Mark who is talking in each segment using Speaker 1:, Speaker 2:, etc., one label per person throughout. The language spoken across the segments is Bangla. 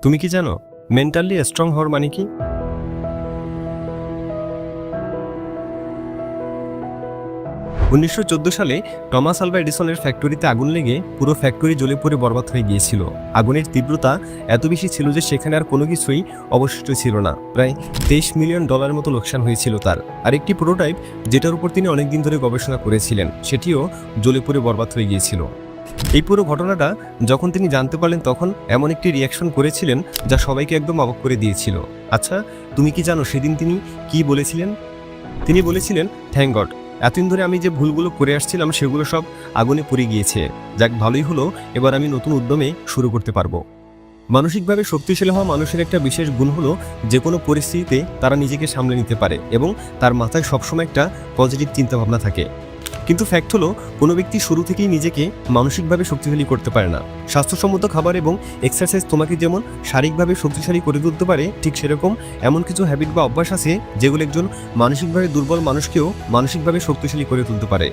Speaker 1: তুমি কি জানো মেন্টালি স্ট্রং হওয়ার মানে কি? 1914 সালে টমাস আলভা এডিসনের ফ্যাক্টরিতে আগুন লেগে পুরো ফ্যাক্টরি জ্বলে পুড়ে বরবাদ হয়ে গিয়েছিল। আগুনের তীব্রতা এত বেশি ছিল যে সেখানে আর কোনো কিছুই অবশিষ্ট ছিল না। প্রায় $23 মিলিয়ন মতো লোকসান হয়েছিল তার। আর একটি প্রোটোটাইপ যেটার উপর তিনি অনেকদিন ধরে গবেষণা করেছিলেন সেটিও জ্বলে পুড়ে বরবাদ হয়ে গিয়েছিল। এই পুরো ঘটনাটা যখন তিনি জানতে পারলেন তখন এমন একটি রিয়াকশন করেছিলেন যা সবাইকে একদম অবাক করে দিয়েছিল। আচ্ছা, তুমি কি জানো সেদিন তিনি কি বলেছিলেন? তিনি বলেছিলেন, থ্যাংক গড, এতদিন ধরে আমি যে ভুলগুলো করে আসছিলাম সেগুলো সব আগুনে পুড়ে গিয়েছে। যাক, ভালোই হলো, এবার আমি নতুন উদ্যমে শুরু করতে পারবো। মানসিকভাবে শক্তিশালী হওয়া মানুষের একটা বিশেষ গুণ হলো যে কোনো পরিস্থিতিতে তারা নিজেকে সামলে নিতে পারে এবং তার মাথায় সবসময় একটা পজিটিভ চিন্তাভাবনা থাকে। কিন্তু ফ্যাক্ট হলো কোনো ব্যক্তি শুরু থেকেই নিজেকে মানসিকভাবে শক্তিশালী করতে পারে না। স্বাস্থ্যসম্মত খাবার এবং এক্সারসাইজ তোমাকে যেমন শারীরিকভাবে শক্তিশালী করে তুলতে পারে, ঠিক সেরকম এমন কিছু হ্যাবিট বা অভ্যাস আছে যেগুলো একজন মানসিকভাবে দুর্বল মানুষকেও মানসিকভাবে শক্তিশালী করে তুলতে পারে।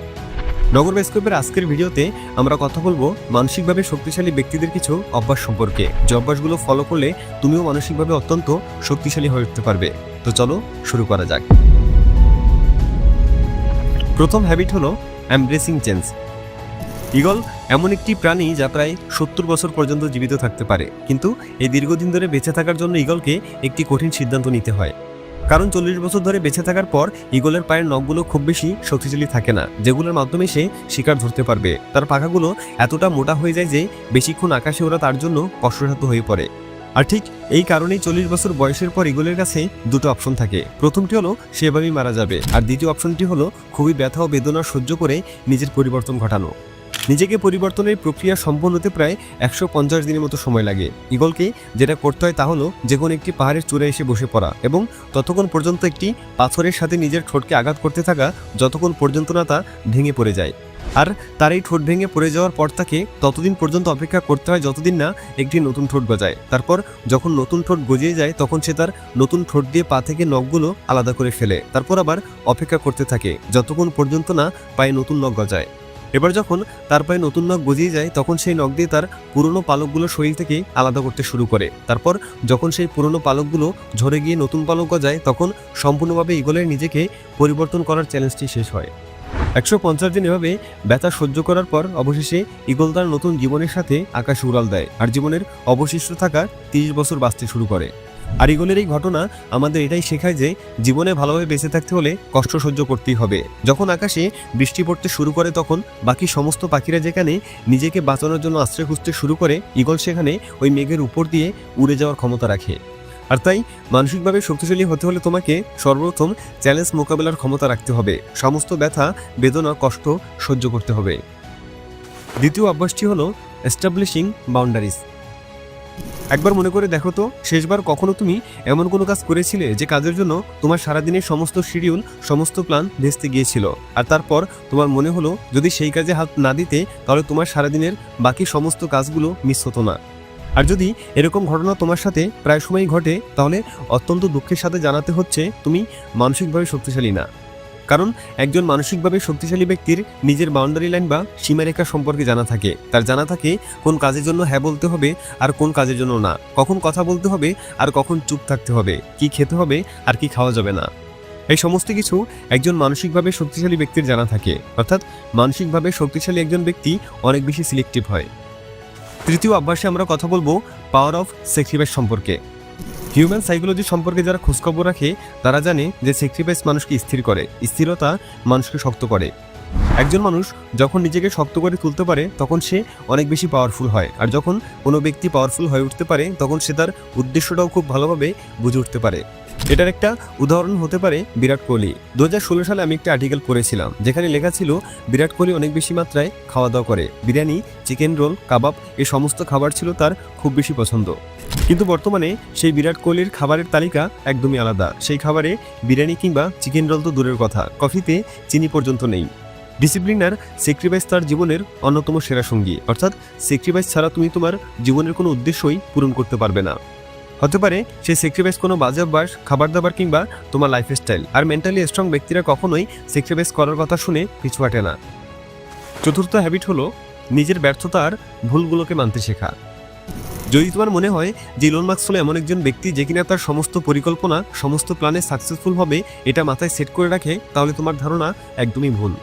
Speaker 1: নগর বাস্কেপের আজকের ভিডিওতে আমরা কথা বলবো মানসিকভাবে শক্তিশালী ব্যক্তিদের কিছু অভ্যাস সম্পর্কে, যে অভ্যাসগুলো ফলো করলে তুমিও মানসিকভাবে অত্যন্ত শক্তিশালী হয়ে উঠতে পারবে। তো চলো শুরু করা যাক। প্রথম হ্যাবিট হলো এমব্রেসিং চেঞ্জ। ঈগল এমন একটি প্রাণী যা প্রায় 70 বছর পর্যন্ত জীবিত থাকতে পারে, কিন্তু এই দীর্ঘদিন ধরে বেঁচে থাকার জন্য ঈগলকে একটি কঠিন সিদ্ধান্ত নিতে হয়। কারণ 40 বছর ধরে বেঁচে থাকার পর ঈগলের পায়ের নখগুলো খুব বেশি শক্তিশালী থাকে না, যেগুলোর মাধ্যমে সে শিকার ধরতে পারবে। তার পাখাগুলো এতটা মোটা হয়ে যায় যে বেশিক্ষণ আকাশে ওরা তার জন্য কষ্টসাধ্য হয়ে পড়ে। আর ঠিক এই কারণেই 40 বছর বয়সের পর ঈগলের কাছে দুটো অপশন থাকে। প্রথমটি হলো সে এভাবেই মারা যাবে, আর দ্বিতীয় অপশনটি হলো খুবই ব্যথা ও বেদনা সহ্য করে নিজের পরিবর্তন ঘটানো। নিজেকে পরিবর্তনের প্রক্রিয়া সম্পন্ন হতে প্রায় 150 দিনের মতো সময় লাগে। ঈগলকে যেটা করতে হয় তা হলো যে কোনো একটি পাহাড়ের চূড়ায় এসে বসে পড়া এবং ততক্ষণ পর্যন্ত একটি পাথরের সাথে নিজের ঠোঁটকে আঘাত করতে থাকা যতক্ষণ পর্যন্ত না তা ভেঙে পড়ে যায়। আর তার এই ঠোঁট ভেঙে পড়ে যাওয়ার পর তাকে ততদিন পর্যন্ত অপেক্ষা করতে হয় যতদিন না একটি নতুন ঠোঁট গজায়। তারপর যখন নতুন ঠোঁট গজিয়ে যায় তখন সে তার নতুন ঠোঁট দিয়ে পা থেকে নখগুলো আলাদা করে ফেলে। তারপর আবার অপেক্ষা করতে থাকে যতক্ষণ পর্যন্ত না পায়ে নতুন নখ গজায়। এবার যখন তার পায়ে নতুন নখ গজিয়ে যায় তখন সেই নখ দিয়ে তার পুরনো পালকগুলো শরীর থেকে আলাদা করতে শুরু করে। তারপর যখন সেই পুরনো পালকগুলো ঝরে গিয়ে নতুন পালক গজায় তখন সম্পূর্ণভাবে ঈগলের নিজেকে পরিবর্তন করার চ্যালেঞ্জটি শেষ হয়। 150 দিন এভাবে ব্যথা সহ্য করার পর অবশেষে ঈগল তার নতুন জীবনের সাথে আকাশে উড়াল দেয় আর জীবনের অবশিষ্ট থাকা 30 বছর বাঁচতে শুরু করে। আর ঈগলের এই ঘটনা আমাদের এটাই শেখায় যে জীবনে ভালোভাবে বেঁচে থাকতে হলে কষ্ট সহ্য করতেই হবে। যখন আকাশে বৃষ্টি পড়তে শুরু করে তখন বাকি সমস্ত পাখিরা যেখানে নিজেকে বাঁচানোর জন্য আশ্রয় খুঁজতে শুরু করে, ঈগল সেখানে ওই মেঘের উপর দিয়ে উড়ে যাওয়ার ক্ষমতা রাখে। আর তাই মানসিকভাবে শক্তিশালী হতে হলে তোমাকে সর্বপ্রথম চ্যালেঞ্জ মোকাবেলার ক্ষমতা রাখতে হবে। সমস্ত ব্যথা বেদনা কষ্ট সহ্য করতে হবে। দ্বিতীয় অভ্যাসটি হলো এস্টাবলিশিং বাউন্ডারিজ। একবার মনে করে দেখো তো, শেষবার কখনো তুমি এমন কোনো কাজ করেছিলে যে কাজের জন্য তোমার সারাদিনের সমস্ত শিডিউল সমস্ত প্ল্যান ভেস্তে গিয়েছিল, আর তারপর তোমার মনে হলো যদি সেই কাজে হাত না দিতে তাহলে তোমার সারাদিনের বাকি সমস্ত কাজগুলো মিস হতো না? আর যদি এরকম ঘটনা তোমার সাথে প্রায় সময়ই ঘটে তাহলে অত্যন্ত দুঃখের সাথে জানাতে হচ্ছে তুমি মানসিকভাবে শক্তিশালী না। কারণ একজন মানসিকভাবে শক্তিশালী ব্যক্তির নিজের বাউন্ডারি লাইন বা সীমারেখা সম্পর্কে জানা থাকে। তার জানা থাকে কোন কাজের জন্য হ্যাঁ বলতে হবে আর কোন কাজের জন্য না, কখন কথা বলতে হবে আর কখন চুপ থাকতে হবে, কি খেতে হবে আর কি খাওয়া যাবে না। এই সমস্ত কিছু একজন মানসিকভাবে শক্তিশালী ব্যক্তির জানা থাকে। অর্থাৎ মানসিকভাবে শক্তিশালী একজন ব্যক্তি অনেক বেশি সিলেক্টিভ হয়। তৃতীয় অভ্যাসে আমরা কথা বলবো পাওয়ার অফ স্যাক্রিফাইস সম্পর্কে। হিউম্যান সাইকোলজি সম্পর্কে যারা খোঁজখবর রাখে তারা জানে যে স্যাক্রিফাইস মানুষকে স্থির করে, স্থিরতা মানুষকে শক্ত করে। একজন মানুষ যখন নিজেকে শক্ত করে তুলতে পারে তখন সে অনেক বেশি পাওয়ারফুল হয়, আর যখন কোনো ব্যক্তি পাওয়ারফুল হয়ে উঠতে পারে তখন সে তার উদ্দেশ্যটাও খুব ভালোভাবে বুঝে উঠতে পারে। এটার একটা উদাহরণ হতে পারে বিরাট কোহলি। 2016 সালে আমি একটা আর্টিকেল পড়েছিলাম যেখানে লেখা ছিল বিরাট কোহলি অনেক বেশি মাত্রায় খাওয়া দাওয়া করে। বিরিয়ানি, চিকেন রোল, কাবাব এই সমস্ত খাবার ছিল তার খুব বেশি পছন্দ। কিন্তু বর্তমানে সেই বিরাট কোহলির খাবারের তালিকা একদমই আলাদা। সেই খাবারে বিরিয়ানি কিংবা চিকেন রোল তো দূরের কথা, কফিতে চিনি পর্যন্ত নেই। ডিসিপ্লিন আর স্যাক্রিফাইস তার জীবনের অন্যতম সেরা সঙ্গী। অর্থাৎ স্যাক্রিফাইস ছাড়া তুমি তোমার জীবনের কোনো উদ্দেশ্যই পূরণ করতে পারবে না। হতে পারে সেই স্যাক্রিফাইস কোনো বাজে অভ্যাস, খাবার দাবার কিংবা তোমার লাইফস্টাইল। আর মেন্টালি স্ট্রং ব্যক্তিরা কখনোই স্যাক্রিফাইস করার কথা শুনে পিছু হাঁটে না। চতুর্থ হ্যাবিট হলো নিজের ব্যর্থতা আর ভুলগুলোকে মানতে শেখা। যদি তোমার মনে হয় যে ইলন মাস্ক হলো এমন একজন ব্যক্তি যে কিনা তার সমস্ত পরিকল্পনা সমস্ত প্ল্যানে সাকসেসফুল হবে এটা মাথায় সেট করে রাখে, তাহলে তোমার ধারণা একদমই ভুল।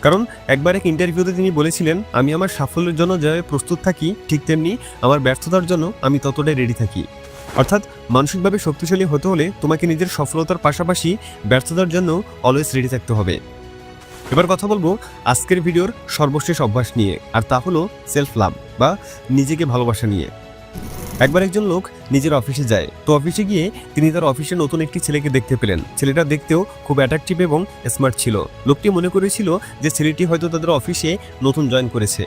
Speaker 1: কারণ একবার এক ইন্টারভিউতে তিনি বলেছিলেন, আমি আমার সাফল্যের জন্য যেভাবে প্রস্তুত থাকি ঠিক তেমনি আমার ব্যর্থতার জন্য আমি ততটাই রেডি থাকি। অর্থাৎ মানসিকভাবে শক্তিশালী হতে হলে তোমাকে নিজের সফলতার পাশাপাশি ব্যর্থতার জন্য অলওয়েজ রেডি থাকতে হবে। এবার কথা বলবো আজকের ভিডিওর সর্বশেষ অভ্যাস নিয়ে, আর তা হলো সেলফ লাভ বা নিজেকে ভালোবাসা নিয়ে। একবার একজন লোক নিজের অফিসে যায়, তো অফিসে গিয়ে তিনি তার অফিসে নতুন একটি ছেলেকে দেখতে পেলেন। ছেলেটা দেখতেও খুব অ্যাট্রাকটিভ এবং স্মার্ট ছিল। লোকটি মনে করেছিল যে ছেলেটি হয়তো তাদের অফিসে নতুন জয়েন করেছে।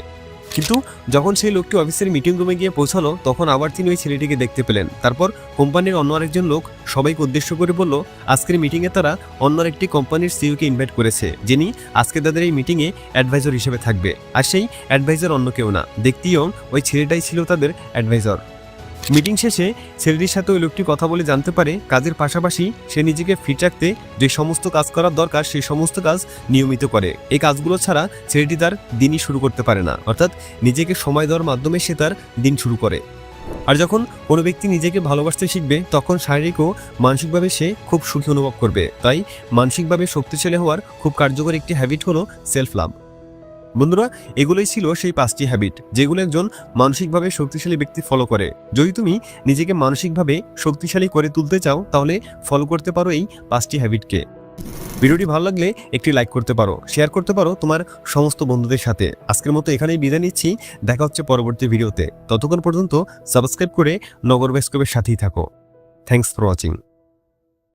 Speaker 1: কিন্তু যখন সেই লোকটি অফিসের মিটিং রুমে গিয়ে পৌঁছালো তখন আবার তিনি ওই ছেলেটিকে দেখতে পেলেন। তারপর কোম্পানির অন্য আরেকজন লোক সবাইকে উদ্দেশ্য করে বলল, আজকের মিটিংয়ে তারা অন্য একটি কোম্পানির সিইওকে ইনভাইট করেছে, যিনি আজকে তাদের এই মিটিংয়ে অ্যাডভাইজার হিসেবে থাকবে। আর সেই অ্যাডভাইজার অন্য কেউ না, দেখতেও ওই ছেলেটাই ছিল তাদের অ্যাডভাইজার। মিটিং শেষে ছেলেটির সাথে ওই লোকটি কথা বলে জানতে পারে কাজের পাশাপাশি সে নিজেকে ফিট রাখতে যে সমস্ত কাজ করার দরকার সেই সমস্ত কাজ নিয়মিত করে। এই কাজগুলো ছাড়া ছেলেটি তার দিনই শুরু করতে পারে না, অর্থাৎ নিজেকে সময় দেওয়ার মাধ্যমে সে তার দিন শুরু করে। আর যখন কোনো ব্যক্তি নিজেকে ভালোবাসতে শিখবে তখন শারীরিক ও মানসিকভাবে সে খুব সুখী অনুভব করবে। তাই মানসিকভাবে শক্তিশালী হওয়ার খুব কার্যকর একটি হ্যাবিট হলো সেলফ লাভ। বন্ধুরা, এগুলোই ছিল সেই 5টি হ্যাবিট যেগুলো একজন মানসিকভাবে শক্তিশালী ব্যক্তি ফলো করে। যদি তুমি নিজেকে মানসিকভাবে শক্তিশালী করে তুলতে চাও তাহলে ফলো করতে পারো এই 5টি হ্যাবিটকে। ভিডিওটি ভালো লাগলে একটি লাইক করতে পারো, শেয়ার করতে পারো তোমার সমস্ত বন্ধুদের সাথে। আজকের মতো এখানেই বিদায় নিচ্ছি, দেখা হচ্ছে পরবর্তী ভিডিওতে। ততক্ষণ পর্যন্ত সাবস্ক্রাইব করে নগর বাইস্কোপের সাথেই থাকো। Thanks for watching.